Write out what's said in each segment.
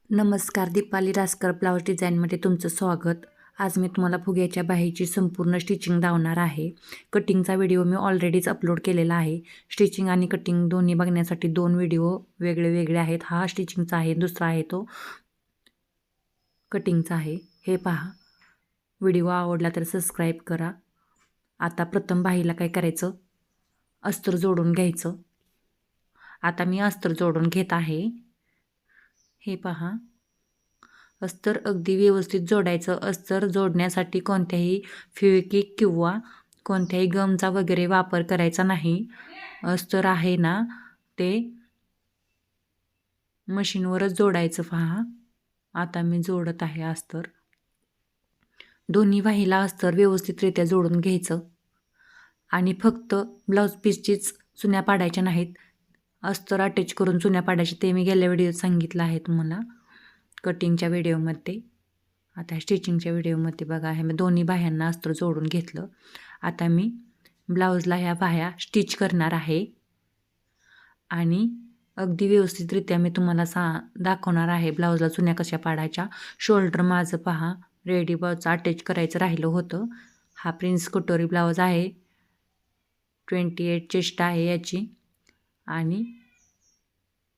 नमस्कार, दीपाली रासकर ब्लाऊज डिझाईनमध्ये तुमचं स्वागत. आज मी तुम्हाला फुग्याच्या बाहीची संपूर्ण स्टिचिंग दावणार आहे. कटिंगचा व्हिडिओ मी ऑलरेडीच अपलोड केलेला आहे. स्टिचिंग आणि कटिंग दोन्ही बघण्यासाठी 2 व्हिडिओ वेगळे आहेत. हा स्टिचिंगचा आहे, दुसरा आहे तो कटिंगचा आहे. हे पहा. व्हिडिओ आवडला तर सबस्क्राईब करा. आता प्रथम बाहीला काय करायचं, अस्तर जोडून घ्यायचं. आता मी अस्तर जोडून घेत आहे. हे पहा, अस्तर अगदी व्यवस्थित जोडायचं. अस्तर जोडण्यासाठी कोणत्याही फेविक्विक किंवा कोणत्याही गमचा वगैरे वापर करायचा नाही. अस्तर आहे ना, ते मशीनवरच जोडायचं. पहा, आता मी जोडत आहे अस्तर. दोन्ही बाहीला अस्तर व्यवस्थितरित्या जोडून घ्यायचं आणि फक्त ब्लाऊज पीसचीच चुन्या पाडायच्या नाहीत. अस्तर अटॅच करून चुन्या पाडायच्या, ते मी गेल्या व्हिडिओत सांगितलं आहे तुम्हाला, कटिंगच्या व्हिडिओमध्ये. आता स्टिचिंगच्या व्हिडिओमध्ये बघा, हे मी दोन्ही बाह्यांना अस्तर जोडून घेतलं. आता मी ब्लाऊजला ह्या बाह्या स्टिच करणार आहे आणि अगदी व्यवस्थितरित्या मी तुम्हाला दाखवणार आहे ब्लाऊजला चुन्या कशा पाडायच्या. शोल्डर माझं पहा रेडी, ब्लाऊजचं अटॅच करायचं राहिलं होतं. हा प्रिन्स कटोरी ब्लाऊज आहे. 28 चेस्ट आहे याची आणि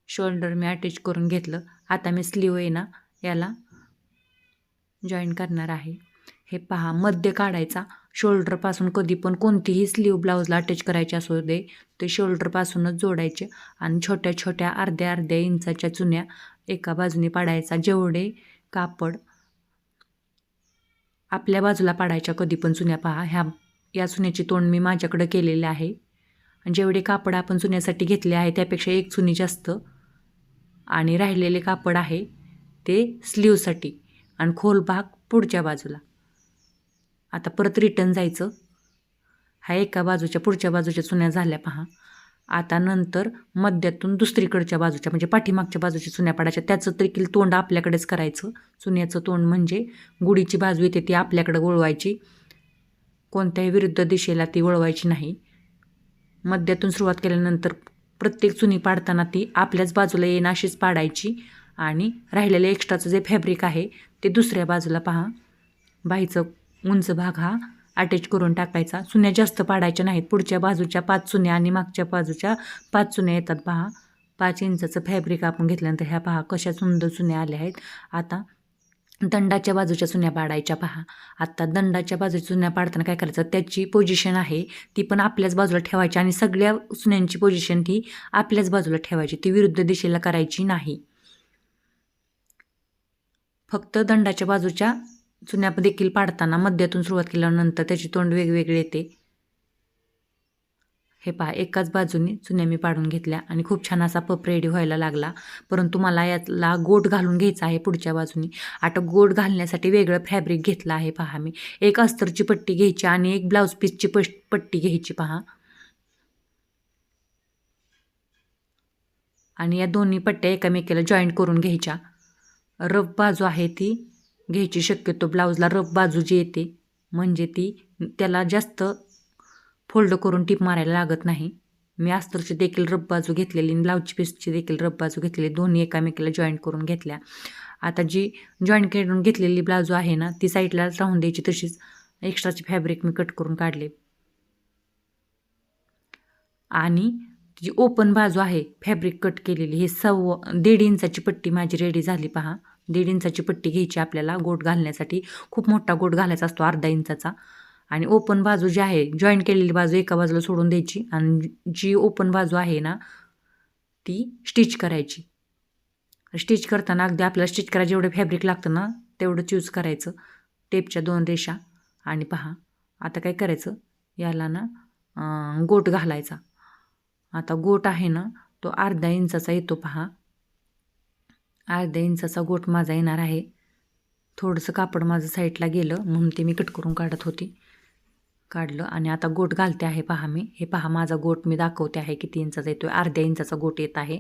शोल्डर मी अटॅच करून घेतलं. आता मी स्लीव आहे ना, याला जॉईन करणार आहे. हे पहा, मध्य काढायचा. शोल्डरपासून कधी पण कोणतीही स्लीव ब्लाऊजला अटॅच करायची असू दे, ते शोल्डरपासूनच जोडायचे आणि छोट्या छोट्या अर्ध्या अर्ध्या इंचाच्या चुन्या एका बाजूने पाडायचा. जेवढे कापड आपल्या बाजूला पाडायच्या कधी पण चुन्या. पहा, या चुन्याची तोंड मी माझ्याकडे केलेले आहे. आणि जेवढे कापड आपण चुन्यासाठी घेतले आहे त्यापेक्षा एक चुनी जास्त, आणि राहिलेले कापड आहे ते स्लीवसाठी आणि खोल भाग पुढच्या बाजूला. आता परत रिटर्न जायचं. हा एका बाजूच्या पुढच्या बाजूच्या चुन्या झाल्या. पहा, आता नंतर मध्यातून दुसरीकडच्या बाजूच्या म्हणजे पाठीमागच्या बाजूच्या चुन्या पाडायच्या. त्याचं देखील तोंड आपल्याकडेच करायचं. चुन्याचं तोंड म्हणजे गुढीची बाजू येते ती आपल्याकडे वळवायची, कोणत्याही विरुद्ध दिशेला ती वळवायची नाही. मध्यातून सुरुवात केल्यानंतर प्रत्येक चुनी पाडताना ती आपल्याच बाजूला येईन अशीच पाडायची आणि राहिलेलं एक्स्ट्राचं जे फॅब्रिक आहे ते दुसऱ्या बाजूला पहा बाहीचं उंच भाग हा अटॅच करून टाकायचा. चुन्या जास्त पाडायच्या नाहीत. पुढच्या बाजूच्या 5 चुन्या आणि मागच्या बाजूच्या 5 चुन्या येतात. पहा, 5 इंचाचं फॅब्रिक आपण घेतल्यानंतर ह्या पहा कशा सुंदर चुन्या आल्या आहेत. आता दंडाच्या बाजूच्या चुन्या पाडायच्या. पहा, आता दंडाच्या बाजूच्या चुन्या पाडताना काय करायचं, त्याची पोझिशन आहे ती पण आपल्याच बाजूला ठेवायची आणि सगळ्या चुन्यांची पोझिशन ती आपल्याच बाजूला ठेवायची, ती विरुद्ध दिशेला करायची नाही. फक्त दंडाच्या बाजूच्या चुन्या देखील पाडताना मध्यातून सुरुवात केल्यानंतर त्याची तोंड वेगवेगळे येते. हे पहा, एकाच बाजूने चुन्या मी पाडून घेतल्या आणि खूप छान असा पप रेडी व्हायला लागला. परंतु मला यातला गोट घालून घ्यायचा आहे पुढच्या बाजूने. आता गोट घालण्यासाठी वेगळं फॅब्रिक घेतलं आहे. पहा, मी एक अस्तरची पट्टी घ्यायची आणि एक ब्लाऊज पीसची पट्टी घ्यायची. पहा, आणि या दोन्ही पट्ट्या एकामेकाला जॉईंट करून घ्यायच्या. रफ बाजू आहे ती घ्यायची शक्यतो. ब्लाऊजला रफ बाजू जी येते म्हणजे ती त्याला जास्त फोल्ड करून टिप मारायला लागत नाही. मी अस्तरची देखील रफ बाजू घेतलेली आणि ब्लाऊजची पीसची देखील रफ बाजू घेतलेली, दोन्ही एकामेकाला जॉईंट करून घेतल्या. आता जी जॉईंट करून घेतलेली ब्लाऊज आहे ना, ती साईडलाच राहून द्यायची. तशीच एक्स्ट्राचे फॅब्रिक मी कट करून काढले आणि जी ओपन बाजू आहे फॅब्रिक कट केलेली, ही 1.5 इंचाची पट्टी माझी रेडी झाली. पहा, 1.5 इंचाची पट्टी घ्यायची आपल्याला गोट घालण्यासाठी. खूप मोठा गोट घालायचा असतो, अर्धा इंचाचा. आणि ओपन बाजू जी आहे, जॉईंट केलेली बाजू एका बाजूला सोडून द्यायची आणि जी ओपन बाजू आहे ना ती स्टिच करायची. स्टिच करताना अगदी आपल्याला स्टिच करायला जेवढं फॅब्रिक लागतं ना तेवढंच यूज करायचं. टेपच्या 2 रेषा. आणि पहा, आता काय करायचं, याला ना गोट घालायचा. आता गोट आहे ना तो अर्धा इंचाचा येतो. पहा, अर्ध्या इंचाचा गोट माझा येणार आहे. थोडंसं कापड माझं साईडला गेलं म्हणून ते मी कट करून काढलं आणि आता गोट घालते आहे. पहा, मी हे पहा माझा गोट मी दाखवते आहे किती इंचाचा येतो. अर्ध्या इंचाचा गोट येत आहे.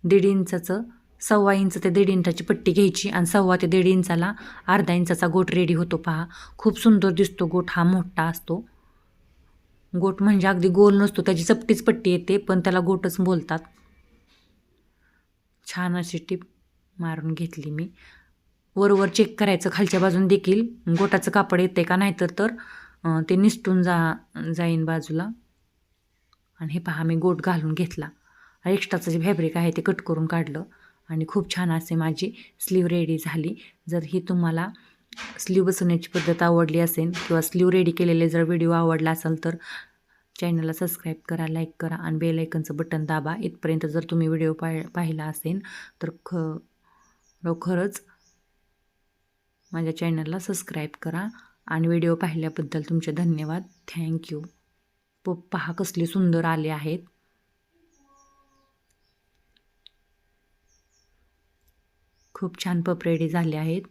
1.5 इंचाचं 1.25 इंच ते 1.5 इंचाची पट्टी घ्यायची आणि 1.25 ते 1.5 इंचाला अर्धा इंचाचा गोट रेडी होतो. पहा, खूप सुंदर दिसतो गोट. हा मोठा असतो गोट, म्हणजे अगदी गोल नसतो, त्याची चपटीच पट्टी येते पण त्याला गोटच बोलतात. छान अशी टिप मारून घेतली मी. वरवर चेक करायचं खालच्या बाजून देखील गोटाचं कापड येते का, नाही तर ते निसटून जाईन बाजूला. आणि हे पहा मी गोट घालून घेतला. एक्स्ट्राचं जे फॅब्रिक आहे ते कट करून काढलं आणि खूप छान असे माझी स्लीव रेडी झाली. जर ही तुम्हाला स्लीव बसवण्याची पद्धत आवडली असेल किंवा स्लीव रेडी केलेले जर व्हिडिओ आवडला असेल तर चॅनलला सबस्क्राईब करा, लाईक करा आणि बेल आयकनचं बटन दाबा. इथपर्यंत जर तुम्ही व्हिडिओ पाहिला असेल तर खरंच माझ्या चॅनलला सबस्क्राईब करा आणि व्हिडिओ पाहिल्याबद्दल तुमचे धन्यवाद. थँक्यू. पप पहा कसले सुंदर आले आहेत. खूप छान पप रेडी झाले आहेत.